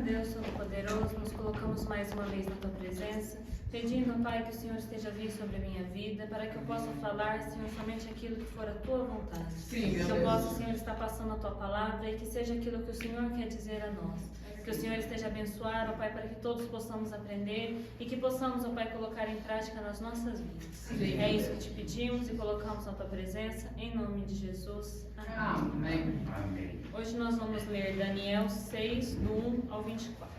Deus Todo-Poderoso, nos colocamos mais uma vez na Tua presença, pedindo, Pai, que o Senhor esteja vindo sobre a minha vida, para que eu possa falar, Senhor, somente aquilo que for a Tua vontade. Sim, que eu Deus. possa, Senhor, estar passando a Tua palavra e que seja aquilo que o Senhor quer dizer a nós. Que o Senhor esteja abençoado, ó Pai, para que todos possamos aprender e que possamos, ó Pai, colocar em prática nas nossas vidas. Sim, é isso que te pedimos e colocamos na Tua presença, em nome de Jesus. Amém. Amém. Hoje nós vamos ler Daniel 6, do 1 ao 24.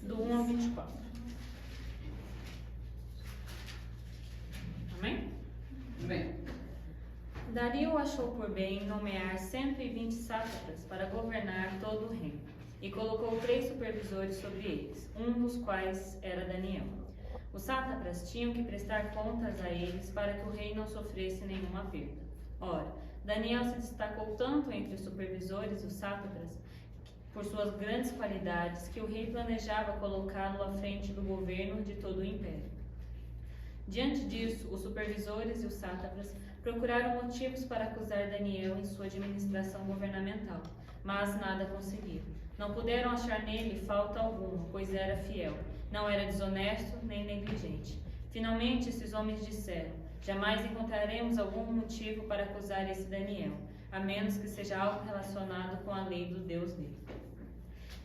Do 1 ao 24. Amém? Amém. Dario achou por bem nomear 120 sátrapas para governar todo o reino, e colocou 3 supervisores sobre eles, um dos quais era Daniel. Os sátrapas tinham que prestar contas a eles para que o rei não sofresse nenhuma perda. Ora, Daniel se destacou tanto entre os supervisores e os sátrapas por suas grandes qualidades, que o rei planejava colocá-lo à frente do governo de todo o império. Diante disso, os supervisores e os sátrapas procuraram motivos para acusar Daniel em sua administração governamental, mas nada conseguiram. Não puderam achar nele falta alguma, pois era fiel, não era desonesto nem negligente. Finalmente, esses homens disseram: jamais encontraremos algum motivo para acusar esse Daniel, a menos que seja algo relacionado com a lei do Deus dele.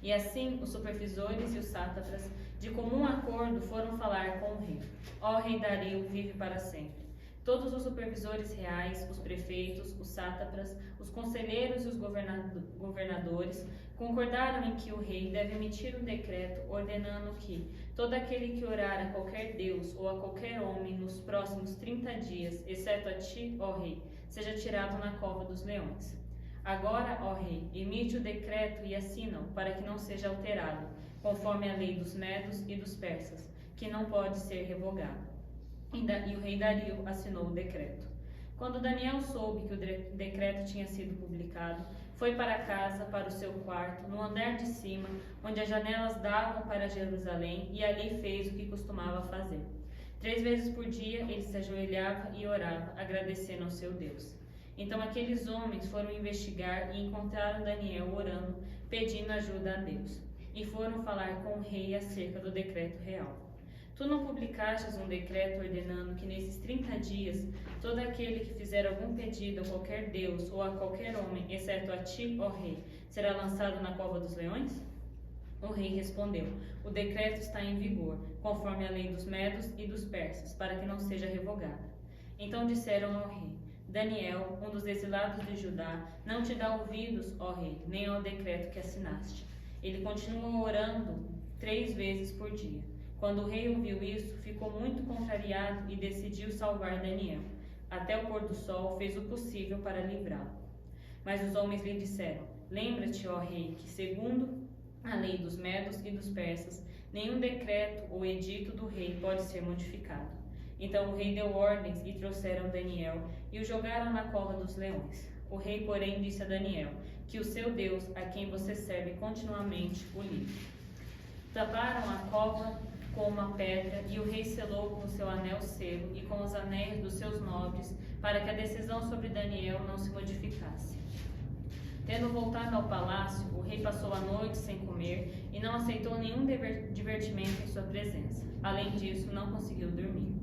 E assim, os supervisores e os sátrapas, de comum acordo, foram falar com o rei. Ó rei Dario, vive para sempre. Todos os supervisores reais, os prefeitos, os sátrapas, os conselheiros e os governadores concordaram em que o rei deve emitir um decreto ordenando que todo aquele que orar a qualquer deus ou a qualquer homem nos próximos 30 dias, exceto a ti, ó rei, seja tirado na cova dos leões. Agora, ó rei, emite o decreto e assina-o para que não seja alterado, conforme a lei dos medos e dos persas, que não pode ser revogado. E o rei Dario assinou o decreto. Quando Daniel soube que o decreto tinha sido publicado, foi para casa, para o seu quarto, no andar de cima, onde as janelas davam para Jerusalém, e ali fez o que costumava fazer. 3 vezes por dia ele se ajoelhava e orava, agradecendo ao seu Deus. Então aqueles homens foram investigar e encontraram Daniel orando, pedindo ajuda a Deus. E foram falar com o rei acerca do decreto real. Tu não publicastes um decreto ordenando que nesses 30 dias, todo aquele que fizer algum pedido a qualquer deus ou a qualquer homem, exceto a ti, ó rei, será lançado na cova dos leões? O rei respondeu: o decreto está em vigor, conforme a lei dos medos e dos persas, para que não seja revogada. Então disseram ao rei: Daniel, um dos exilados de Judá, não te dá ouvidos, ó rei, nem ao decreto que assinaste. Ele continuou orando 3 vezes por dia. Quando o rei ouviu isso, ficou muito contrariado e decidiu salvar Daniel. Até o pôr do sol fez o possível para livrá-lo. Mas os homens lhe disseram: lembra-te, ó rei, que segundo a lei dos medos e dos persas, nenhum decreto ou edito do rei pode ser modificado. Então o rei deu ordens e trouxeram Daniel e o jogaram na cova dos leões. O rei, porém, disse a Daniel que o seu Deus, a quem você serve continuamente, o livre. Taparam a cova com uma pedra e o rei selou com o seu anel selo e com os anéis dos seus nobres, para que a decisão sobre Daniel não se modificasse. Tendo voltado ao palácio, o rei passou a noite sem comer e não aceitou nenhum divertimento em sua presença. Além disso, não conseguiu dormir.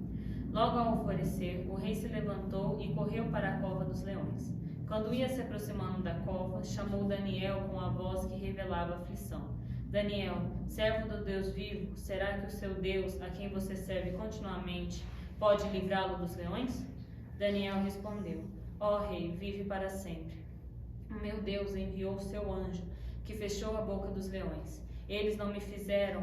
Logo ao alvorecer, o rei se levantou e correu para a cova dos leões. Quando ia se aproximando da cova, chamou Daniel com a voz que revelava aflição. Daniel, servo do Deus vivo, será que o seu Deus, a quem você serve continuamente, pode livrá-lo dos leões? Daniel respondeu: ó rei, vive para sempre. O meu Deus enviou o seu anjo, que fechou a boca dos leões. Eles não me fizeram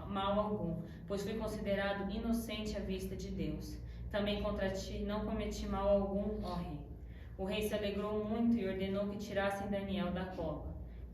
mal algum, pois fui considerado inocente à vista de Deus. Também contra ti não cometi mal algum, ó rei. O rei se alegrou muito e ordenou que tirassem Daniel da cova.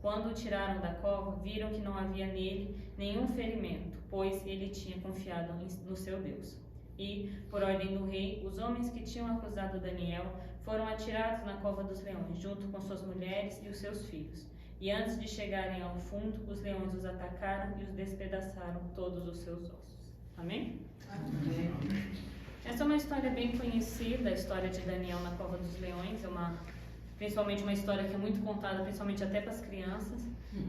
Quando o tiraram da cova, viram que não havia nele nenhum ferimento, pois ele tinha confiado no seu Deus. E, por ordem do rei, os homens que tinham acusado Daniel foram atirados na cova dos leões, junto com suas mulheres e os seus filhos. E antes de chegarem ao fundo, os leões os atacaram e os despedaçaram todos os seus ossos. Amém? Amém. Essa é uma história bem conhecida, a história de Daniel na cova dos leões. Principalmente uma história que é muito contada, principalmente até para as crianças.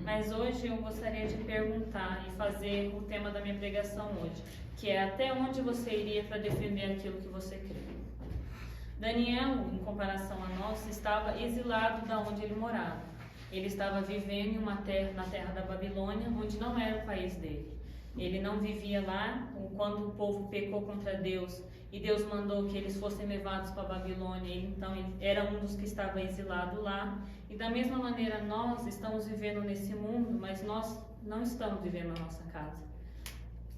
Mas hoje eu gostaria de perguntar e fazer o tema da minha pregação hoje, que é: até onde você iria para defender aquilo que você crê? Daniel, em comparação a nós, estava exilado da onde ele morava. Ele estava vivendo em na terra da Babilônia, onde não era o país dele. Ele não vivia lá. Quando o povo pecou contra Deus e Deus mandou que eles fossem levados para a Babilônia, então ele era um dos que estava exilado lá. E da mesma maneira nós estamos vivendo nesse mundo, mas nós não estamos vivendo na nossa casa.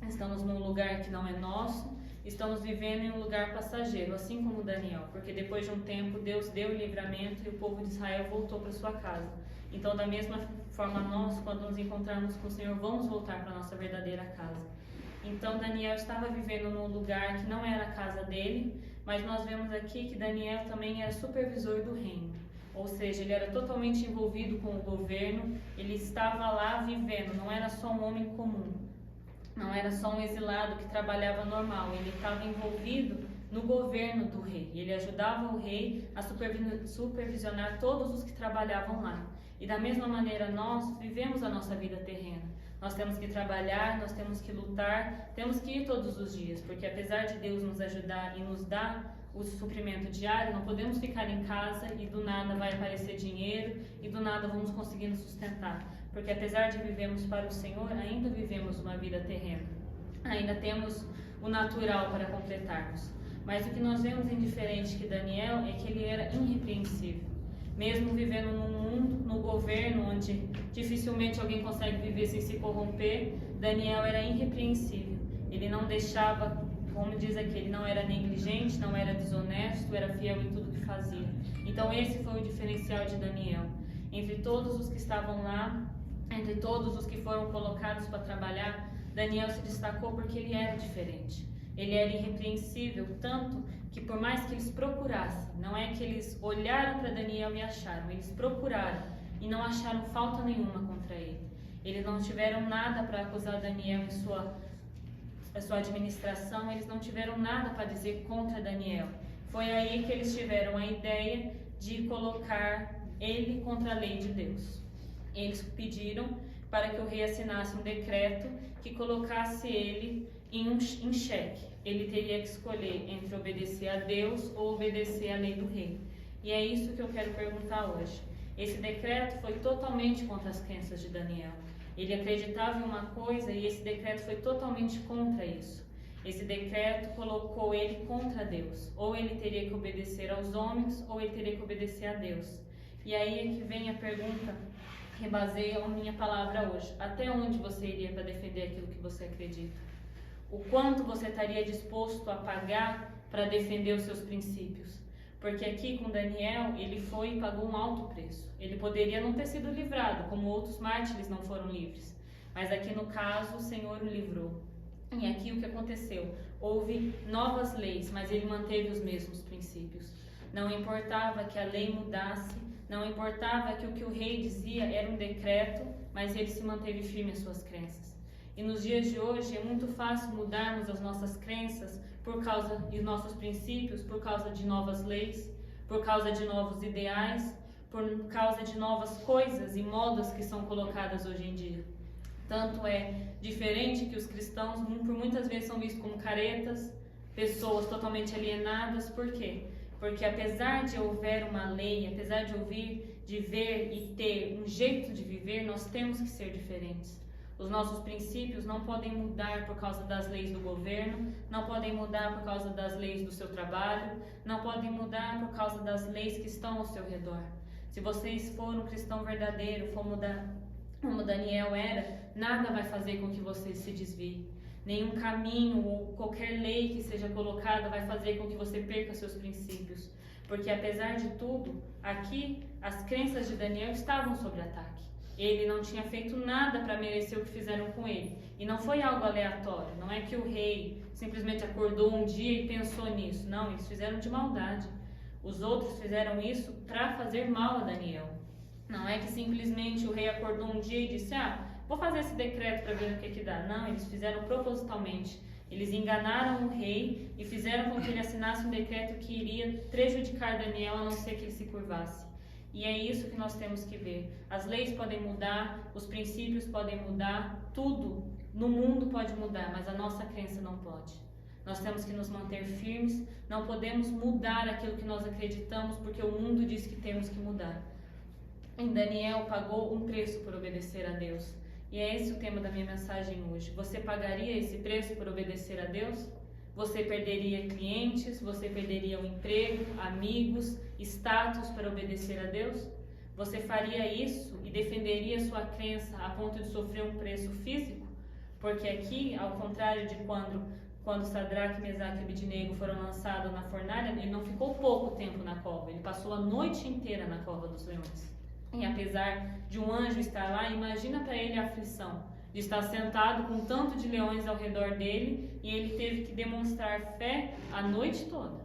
Estamos num lugar que não é nosso, estamos vivendo em um lugar passageiro, assim como Daniel, porque depois de um tempo Deus deu o livramento e o povo de Israel voltou para sua casa. Então, da mesma forma, nós, quando nos encontrarmos com o Senhor, vamos voltar para a nossa verdadeira casa. Então, Daniel estava vivendo num lugar que não era a casa dele, mas nós vemos aqui que Daniel também era supervisor do reino. Ou seja, ele era totalmente envolvido com o governo, ele estava lá vivendo, não era só um homem comum, não era só um exilado que trabalhava normal, ele estava envolvido no governo do rei. Ele ajudava o rei a supervisionar todos os que trabalhavam lá. E da mesma maneira nós vivemos a nossa vida terrena. Nós temos que trabalhar, nós temos que lutar, temos que ir todos os dias, porque apesar de Deus nos ajudar e nos dar o suprimento diário, não podemos ficar em casa e do nada vai aparecer dinheiro e do nada vamos conseguir nos sustentar. Porque apesar de vivermos para o Senhor, ainda vivemos uma vida terrena. Ainda temos o natural para completarmos. Mas o que nós vemos indiferente que Daniel é que ele era irrepreensível. Mesmo vivendo num mundo, no governo, onde dificilmente alguém consegue viver sem se corromper, Daniel era irrepreensível. Ele não deixava, como diz aqui, ele não era negligente, não era desonesto, era fiel em tudo que fazia. Então esse foi o diferencial de Daniel. Entre todos os que estavam lá, entre todos os que foram colocados para trabalhar, Daniel se destacou porque ele era diferente. Ele era irrepreensível, tanto que por mais que eles procurassem, não é que eles olharam para Daniel e acharam, eles procuraram e não acharam falta nenhuma contra ele. Eles não tiveram nada para acusar Daniel em sua administração, eles não tiveram nada para dizer contra Daniel. Foi aí que eles tiveram a ideia de colocar ele contra a lei de Deus. Eles pediram para que o rei assinasse um decreto que colocasse ele em xeque. Ele teria que escolher entre obedecer a Deus ou obedecer à lei do rei. E é isso que eu quero perguntar hoje. Esse decreto foi totalmente contra as crenças de Daniel. Ele acreditava em uma coisa e esse decreto foi totalmente contra isso. Esse decreto colocou ele contra Deus. Ou ele teria que obedecer aos homens, ou ele teria que obedecer a Deus. E aí é que vem a pergunta que baseia a minha palavra hoje. Até onde você iria para defender aquilo que você acredita? O quanto você estaria disposto a pagar para defender os seus princípios? Porque aqui com Daniel, ele foi e pagou um alto preço. Ele poderia não ter sido livrado, como outros mártires não foram livres. Mas aqui no caso, o Senhor o livrou. E aqui o que aconteceu? Houve novas leis, mas ele manteve os mesmos princípios. Não importava que a lei mudasse, não importava que o rei dizia era um decreto, mas ele se manteve firme às suas crenças. E nos dias de hoje é muito fácil mudarmos as nossas crenças e nossos princípios por causa de novas leis, por causa de novos ideais, por causa de novas coisas e modas que são colocadas hoje em dia. Tanto é diferente que os cristãos por muitas vezes são vistos como caretas, pessoas totalmente alienadas. Por quê? Porque apesar de houver uma lei, apesar de ver e ter um jeito de viver, nós temos que ser diferentes. Os nossos princípios não podem mudar por causa das leis do governo, não podem mudar por causa das leis do seu trabalho, não podem mudar por causa das leis que estão ao seu redor. Se vocês forem um cristão verdadeiro, como Daniel era, nada vai fazer com que vocês se desviem. Nenhum caminho ou qualquer lei que seja colocada vai fazer com que você perca seus princípios. Porque apesar de tudo, aqui as crenças de Daniel estavam sob ataque. Ele não tinha feito nada para merecer o que fizeram com ele. E não foi algo aleatório. Não é que o rei simplesmente acordou um dia e pensou nisso. Não, eles fizeram de maldade. Os outros fizeram isso para fazer mal a Daniel. Não é que simplesmente o rei acordou um dia e disse: vou fazer esse decreto para ver o que dá. Não, eles fizeram propositalmente. Eles enganaram o rei e fizeram com que ele assinasse um decreto que iria prejudicar Daniel, a não ser que ele se curvasse. E é isso que nós temos que ver. As leis podem mudar, os princípios podem mudar, tudo no mundo pode mudar, mas a nossa crença não pode. Nós temos que nos manter firmes, não podemos mudar aquilo que nós acreditamos, porque o mundo diz que temos que mudar. E Daniel pagou um preço por obedecer a Deus. E é esse o tema da minha mensagem hoje. Você pagaria esse preço por obedecer a Deus? Você perderia clientes, você perderia o emprego, amigos, status para obedecer a Deus? Você faria isso e defenderia sua crença a ponto de sofrer um preço físico? Porque aqui, ao contrário de quando Sadraque, Mesaque e Abednego foram lançados na fornalha, ele não ficou pouco tempo na cova, ele passou a noite inteira na cova dos leões. E apesar de um anjo estar lá, imagina para ele a aflição de estar sentado com tanto de leões ao redor dele, e ele teve que demonstrar fé a noite toda.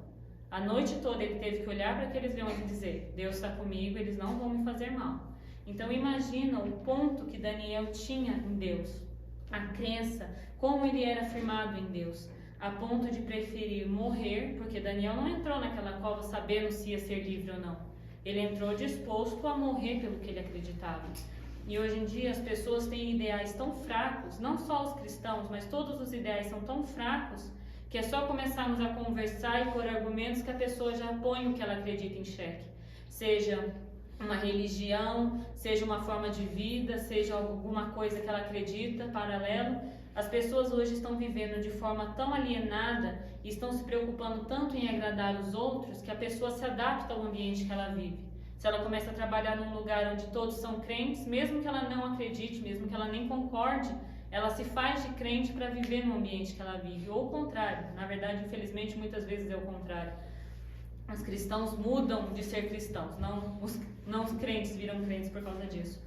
A noite toda ele teve que olhar para aqueles leões e dizer: Deus está comigo, eles não vão me fazer mal. Então imagina o ponto que Daniel tinha em Deus, a crença, como ele era firmado em Deus, a ponto de preferir morrer, porque Daniel não entrou naquela cova sabendo se ia ser livre ou não. Ele entrou disposto a morrer pelo que ele acreditava. E hoje em dia as pessoas têm ideais tão fracos, não só os cristãos, mas todos os ideais são tão fracos, que é só começarmos a conversar e pôr argumentos que a pessoa já põe o que ela acredita em xeque. Seja uma religião, seja uma forma de vida, seja alguma coisa que ela acredita, paralelo. As pessoas hoje estão vivendo de forma tão alienada e estão se preocupando tanto em agradar os outros, que a pessoa se adapta ao ambiente que ela vive. Se ela começa a trabalhar num lugar onde todos são crentes, mesmo que ela não acredite, mesmo que ela nem concorde, ela se faz de crente para viver no ambiente que ela vive. Ou o contrário, na verdade, infelizmente, muitas vezes é o contrário. Os cristãos mudam de ser cristãos, não os crentes viram crentes por causa disso.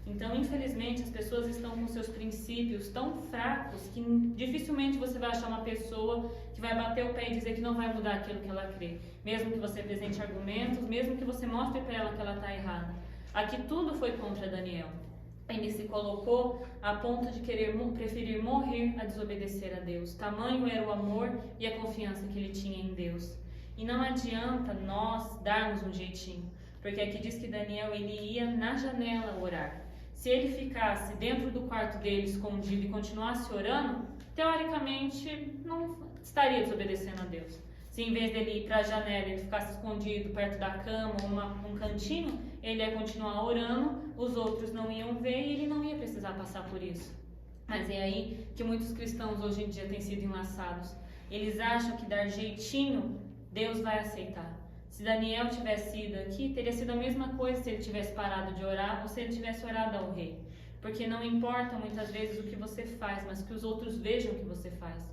Então, infelizmente, as pessoas estão com seus princípios tão fracos que dificilmente você vai achar uma pessoa que vai bater o pé e dizer que não vai mudar aquilo que ela crê. Mesmo que você apresente argumentos, mesmo que você mostre para ela que ela está errada. Aqui tudo foi contra Daniel. Ele se colocou a ponto de preferir morrer a desobedecer a Deus. Tamanho era o amor e a confiança que ele tinha em Deus. E não adianta nós darmos um jeitinho, porque aqui diz que Daniel ele ia na janela orar. Se ele ficasse dentro do quarto dele escondido e continuasse orando, teoricamente não estaria desobedecendo a Deus. Se em vez dele ir para a janela ele ficasse escondido perto da cama ou um cantinho, ele ia continuar orando, os outros não iam ver e ele não ia precisar passar por isso. Mas é aí que muitos cristãos hoje em dia têm sido enlaçados. Eles acham que dar jeitinho Deus vai aceitar. Se Daniel tivesse ido aqui, teria sido a mesma coisa se ele tivesse parado de orar ou se ele tivesse orado ao rei. Porque não importa muitas vezes o que você faz, mas que os outros vejam o que você faz.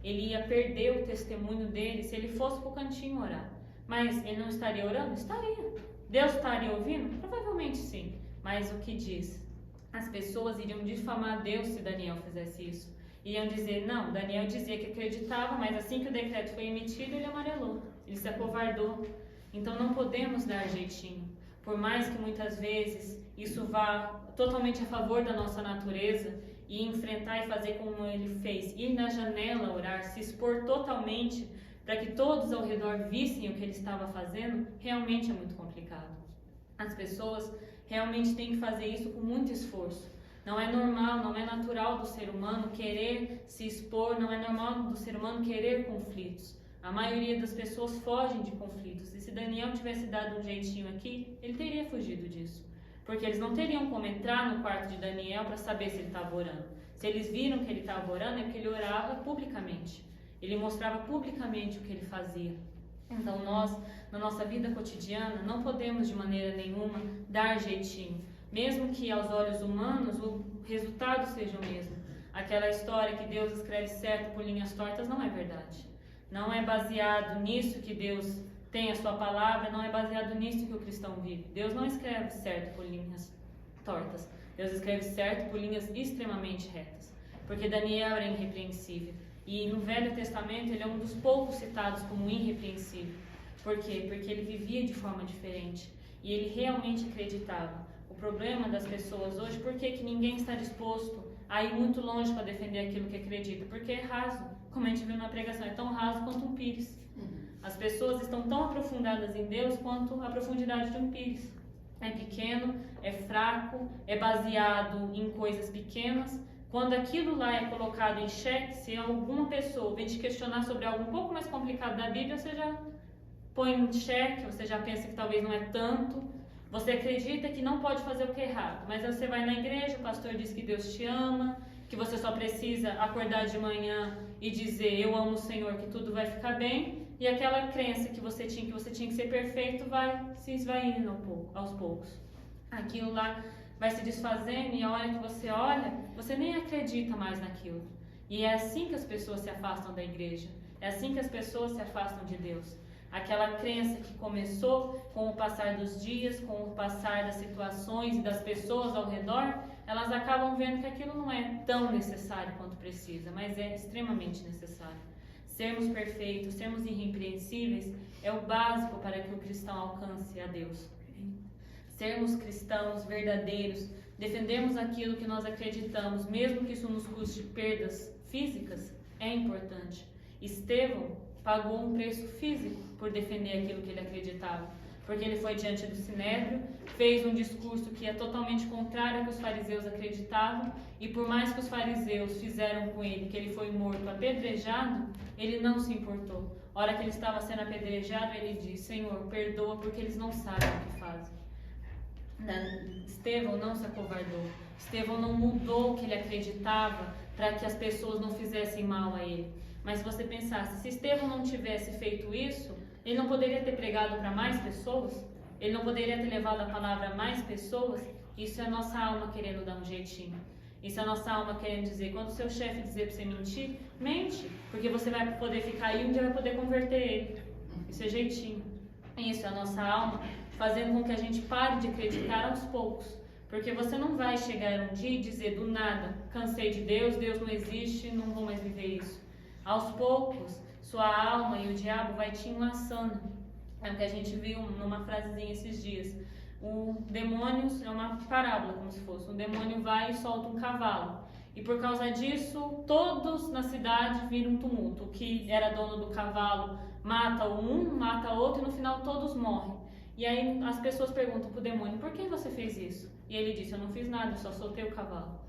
Ele ia perder o testemunho dele se ele fosse para o cantinho orar. Mas ele não estaria orando? Estaria. Deus estaria ouvindo? Provavelmente sim. Mas o que diz? As pessoas iriam difamar Deus se Daniel fizesse isso. Iriam dizer, não, Daniel dizia que acreditava, mas assim que o decreto foi emitido, ele amarelou. Ele se acovardou. Então não podemos dar jeitinho. Por mais que muitas vezes isso vá totalmente a favor da nossa natureza e enfrentar e fazer como ele fez, ir na janela orar, se expor totalmente para que todos ao redor vissem o que ele estava fazendo, realmente é muito complicado. As pessoas realmente têm que fazer isso com muito esforço. Não é normal, não é natural do ser humano querer se expor, não é normal do ser humano querer conflitos. A maioria das pessoas fogem de conflitos. E se Daniel tivesse dado um jeitinho aqui, ele teria fugido disso. Porque eles não teriam como entrar no quarto de Daniel para saber se ele estava orando. Se eles viram que ele estava orando, é porque ele orava publicamente. Ele mostrava publicamente o que ele fazia. Então nós, na nossa vida cotidiana, não podemos de maneira nenhuma dar jeitinho. Mesmo que aos olhos humanos o resultado seja o mesmo. Aquela história que Deus escreve certo por linhas tortas não é verdade. Não é baseado nisso que Deus tem a sua palavra, não é baseado nisso que o cristão vive. Deus não escreve certo por linhas tortas. Deus escreve certo por linhas extremamente retas, porque Daniel era irrepreensível. E no Velho Testamento ele é um dos poucos citados como irrepreensível. Por quê? Porque ele vivia de forma diferente e ele realmente acreditava. O problema das pessoas hoje, por que ninguém está disposto a ir muito longe para defender aquilo que acredita? Porque é raso, como a gente viu na pregação, é tão raso quanto um pires. As pessoas estão tão aprofundadas em Deus quanto a profundidade de um pires. É pequeno, é fraco, é baseado em coisas pequenas. Quando aquilo lá é colocado em xeque, se alguma pessoa vem te questionar sobre algo um pouco mais complicado da Bíblia, você já põe em xeque, você já pensa que talvez não é tanto. Você acredita que não pode fazer o que é errado, mas aí você vai na igreja, o pastor diz que Deus te ama, que você só precisa acordar de manhã e dizer eu amo o Senhor, que tudo vai ficar bem, e aquela crença que você tinha que ser perfeito vai se esvaindo aos poucos. Aquilo lá vai se desfazendo e a hora que você olha, você nem acredita mais naquilo. E é assim que as pessoas se afastam da igreja, é assim que as pessoas se afastam de Deus. Aquela crença que começou com o passar dos dias, com o passar das situações e das pessoas ao redor, elas acabam vendo que aquilo não é tão necessário quanto precisa, mas é extremamente necessário. Sermos perfeitos, sermos irrepreensíveis é o básico para que o cristão alcance a Deus. Sermos cristãos verdadeiros, defendermos aquilo que nós acreditamos, mesmo que isso nos custe perdas físicas, é importante. Estevão pagou um preço físico por defender aquilo que ele acreditava, porque ele foi diante do Sinédrio, fez um discurso que é totalmente contrário ao que os fariseus acreditavam, e por mais que os fariseus fizeram com ele que ele foi morto, apedrejado, ele não se importou. A hora que ele estava sendo apedrejado, ele disse: Senhor, perdoa porque eles não sabem o que fazem. Estevão não se acovardou. Estevão não mudou o que ele acreditava para que as pessoas não fizessem mal a ele. Mas se você pensasse, se Estevão não tivesse feito isso, ele não poderia ter pregado para mais pessoas? Ele não poderia ter levado a palavra a mais pessoas? Isso é a nossa alma querendo dar um jeitinho. Isso é a nossa alma querendo dizer, quando o seu chefe dizer para você mentir, mente, porque você vai poder ficar aí e um dia vai poder converter ele. Isso é jeitinho. Isso é a nossa alma fazendo com que a gente pare de acreditar aos poucos. Porque você não vai chegar um dia e dizer do nada, cansei de Deus, Deus não existe, não vou mais viver isso. Aos poucos, sua alma e o diabo vai te enlaçando. É o que a gente viu numa frasezinha esses dias. O demônio é uma parábola, como se fosse. O demônio vai e solta um cavalo. E por causa disso, todos na cidade viram um tumulto. O que era dono do cavalo mata um, mata outro e no final todos morrem. E aí as pessoas perguntam para o demônio, por que você fez isso? E ele disse, eu não fiz nada, eu só soltei o cavalo.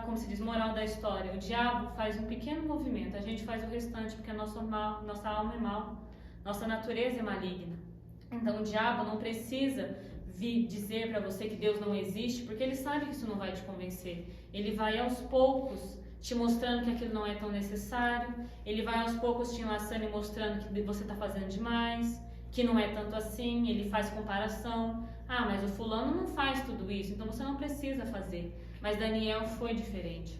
Como se diz, moral da história, o diabo faz um pequeno movimento, a gente faz o restante, porque a nossa alma é mal, nossa natureza é maligna. Então o diabo não precisa vir dizer para você que Deus não existe, porque ele sabe que isso não vai te convencer. Ele vai aos poucos te mostrando que aquilo não é tão necessário, ele vai aos poucos te enlaçando e mostrando que você está fazendo demais, que não é tanto assim, ele faz comparação. Ah, mas o fulano não faz tudo isso, então você não precisa fazer. Mas Daniel foi diferente.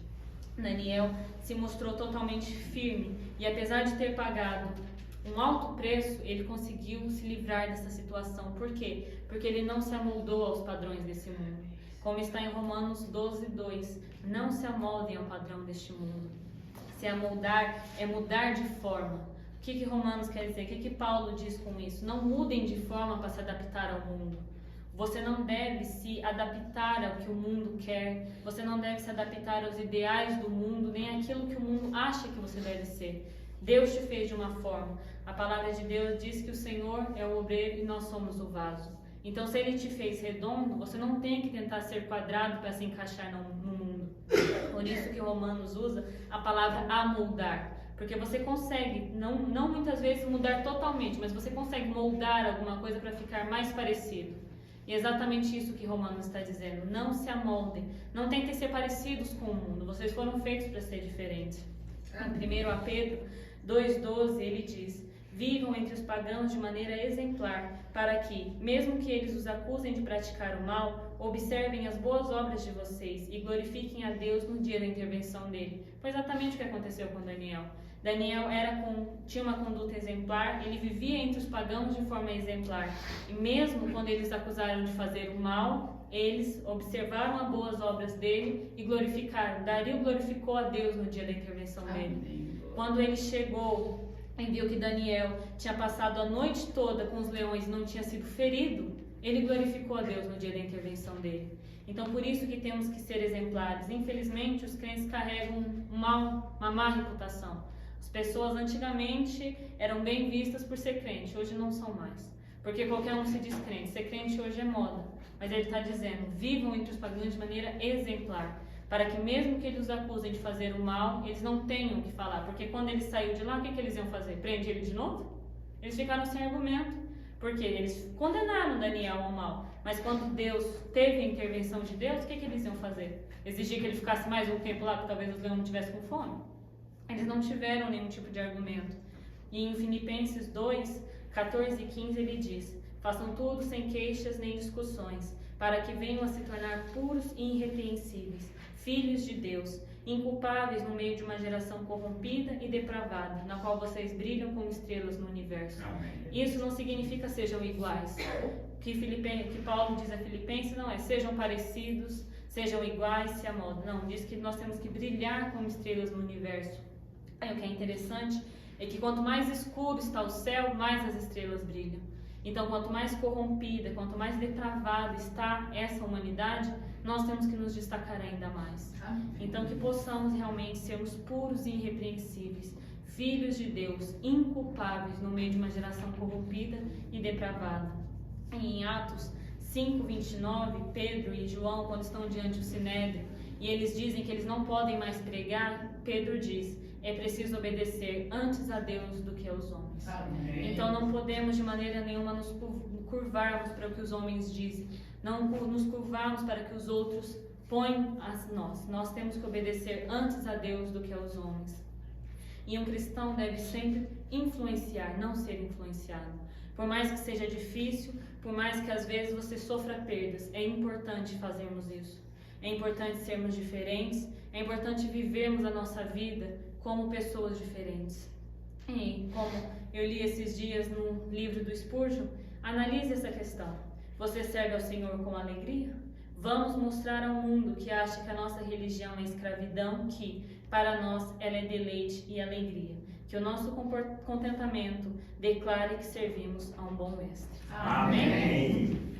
Daniel se mostrou totalmente firme e apesar de ter pagado um alto preço, ele conseguiu se livrar dessa situação. Por quê? Porque ele não se amoldou aos padrões desse mundo. Como está em Romanos 12:2, não se amoldem ao padrão deste mundo. Se amoldar é mudar de forma. O que Romanos quer dizer? O que Paulo diz com isso? Não mudem de forma para se adaptar ao mundo. Você não deve se adaptar ao que o mundo quer. Você não deve se adaptar aos ideais do mundo, nem àquilo que o mundo acha que você deve ser. Deus te fez de uma forma. A palavra de Deus diz que o Senhor é o obreiro e nós somos o vaso. Então, se Ele te fez redondo, você não tem que tentar ser quadrado para se encaixar no mundo. Por isso que Romanos usa a palavra amoldar. Porque você consegue, não muitas vezes mudar totalmente, mas você consegue moldar alguma coisa para ficar mais parecido. E é exatamente isso que Romanos está dizendo. Não se amoldem, não tentem ser parecidos com o mundo. Vocês foram feitos para ser diferentes. Em 1 Pedro 2,12 ele diz: vivam entre os pagãos de maneira exemplar, para que, mesmo que eles os acusem de praticar o mal, observem as boas obras de vocês e glorifiquem a Deus no dia da intervenção dele. Foi exatamente o que aconteceu com Daniel. Daniel tinha uma conduta exemplar, ele vivia entre os pagãos de forma exemplar. E mesmo quando eles acusaram de fazer o mal, eles observaram as boas obras dele e glorificaram. Dario glorificou a Deus no dia da intervenção dele. Amém. Quando ele chegou e viu que Daniel tinha passado a noite toda com os leões e não tinha sido ferido, ele glorificou a Deus no dia da intervenção dele. Então, por isso que temos que ser exemplares. Infelizmente, os crentes carregam uma má reputação. As pessoas antigamente eram bem vistas por ser crente, hoje não são mais. Porque qualquer um se diz crente. Ser crente hoje é moda. Mas ele está dizendo, vivam entre os pagãos de maneira exemplar. Para que mesmo que eles os acusem de fazer o mal, eles não tenham o que falar. Porque quando ele saiu de lá, o que eles iam fazer? Prende ele de novo? Eles ficaram sem argumento. Porque eles condenaram Daniel ao mal. Mas quando Deus teve a intervenção de Deus, o que eles iam fazer? Exigir que ele ficasse mais um tempo lá, porque talvez os leões não estivessem com fome? Eles não tiveram nenhum tipo de argumento. E em Filipenses 2, 14 e 15 ele diz: façam tudo sem queixas nem discussões, para que venham a se tornar puros e irrepreensíveis, filhos de Deus, inculpáveis no meio de uma geração corrompida e depravada, na qual vocês brilham como estrelas no universo. Amém. Isso não significa sejam iguais. Que Paulo diz a Filipenses não é sejam parecidos, sejam iguais, se amodem. Não, diz que nós temos que brilhar como estrelas no universo. Aí, o que é interessante é que quanto mais escuro está o céu, mais as estrelas brilham. Então, quanto mais corrompida, quanto mais depravada está essa humanidade, nós temos que nos destacar ainda mais. Então, que possamos realmente sermos puros e irrepreensíveis, filhos de Deus, inculpáveis no meio de uma geração corrompida e depravada. Em Atos 5:29, Pedro e João, quando estão diante do Sinédrio, e eles dizem que eles não podem mais pregar, Pedro diz: é preciso obedecer antes a Deus do que aos homens. Amém. Então não podemos de maneira nenhuma nos curvarmos para o que os homens dizem, não nos curvarmos para que os outros ponham a nós. Nós temos que obedecer antes a Deus do que aos homens. E um cristão deve sempre influenciar, não ser influenciado. Por mais que seja difícil, por mais que às vezes você sofra perdas, é importante fazermos isso. É importante sermos diferentes, é importante vivermos a nossa vida como pessoas diferentes. E como eu li esses dias no livro do Spurgeon, analise essa questão. Você serve ao Senhor com alegria? Vamos mostrar ao mundo que acha que a nossa religião é escravidão, que para nós ela é deleite e alegria. Que o nosso contentamento declare que servimos a um bom mestre. Amém.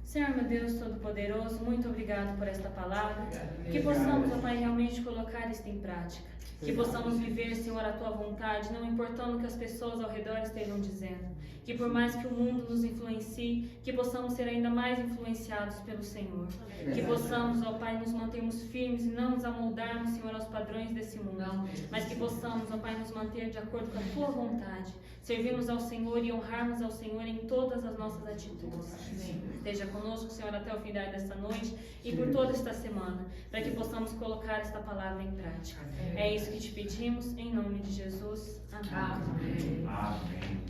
Senhor, meu Deus Todo-Poderoso, muito obrigado por esta palavra. Obrigado, Que possamos, ó Pai, realmente colocar isto em prática. Que possamos viver, Senhor, a Tua vontade, não importando o que as pessoas ao redor estejam dizendo. Que por mais que o mundo nos influencie, que possamos ser ainda mais influenciados pelo Senhor. Que possamos, ó Pai, nos mantermos firmes e não nos amoldarmos, Senhor, aos padrões desse mundo. Mas que possamos, ó Pai, nos manter de acordo com a Tua vontade. Servirmos ao Senhor e honrarmos ao Senhor em todas as nossas atitudes. Esteja conosco, Senhor, até o final desta noite e por toda esta semana, para que possamos colocar esta palavra em prática. É isso que te pedimos, em nome de Jesus. Amém. Amém. Amém.